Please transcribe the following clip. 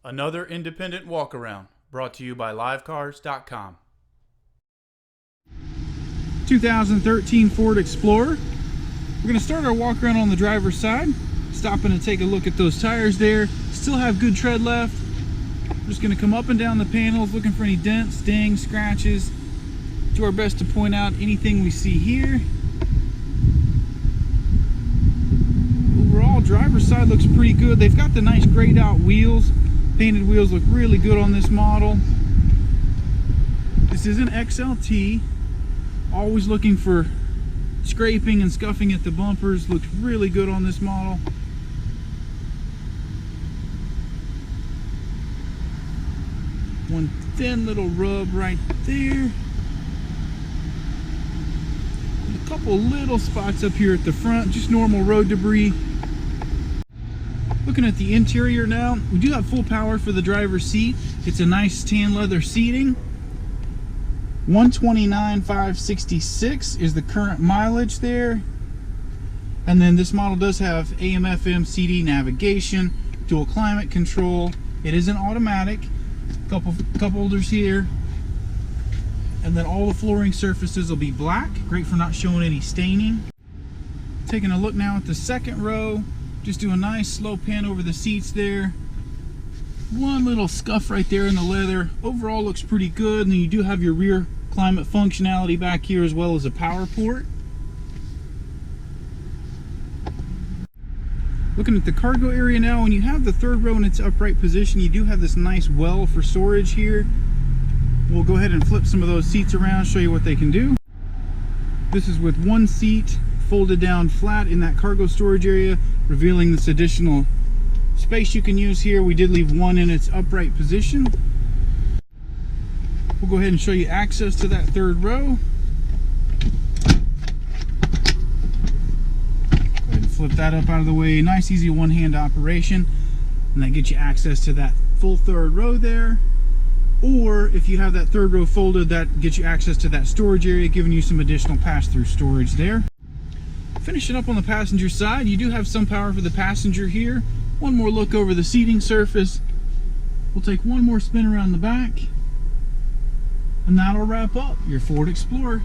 Another independent walk-around brought to you by livecars.com. 2013 Ford Explorer. We're going to start our walk around on the driver's side, stopping to take a look at those tires there. Still have good tread left. We're just going to come up and down the panels looking for any dents, dings, scratches. Do our best to point out anything we see here. Overall, driver's side looks pretty good. They've got the nice grayed out wheels. Painted wheels look really good on this model. This is an XLT. Always looking for scraping and scuffing at the bumpers. Looks really good on this model. One thin little rub right there. And a couple little spots up here at the front, just normal road debris. Looking at the interior now, we do have full power for the driver's seat. It's a nice tan leather seating. 129,566 is the current mileage there. And then this model does have AM, FM, CD navigation, dual climate control. It is an automatic. Cup holders here. And then all the flooring surfaces will be black. Great for not showing any staining. Taking a look now at the second row. Just do a nice slow pan over the seats there. One little scuff right there in the leather. Overall looks pretty good. And then you do have your rear climate functionality back here as well as a power port. Looking at the cargo area now, when you have the third row in its upright position, you do have this nice well for storage here. We'll go ahead and flip some of those seats around, show you what they can do. This is with one seat folded down flat in that cargo storage area, revealing this additional space you can use here. We did leave one in its upright position. We'll go ahead and show you access to that third row. Go ahead and flip that up out of the way. Nice, easy one-hand operation. And that gets you access to that full third row there. Or if you have that third row folded, that gets you access to that storage area, giving you some additional pass-through storage there. Finishing up on the passenger side, you do have some power for the passenger here. One more look over the seating surface. We'll take one more spin around the back. And that'll wrap up your Ford Explorer.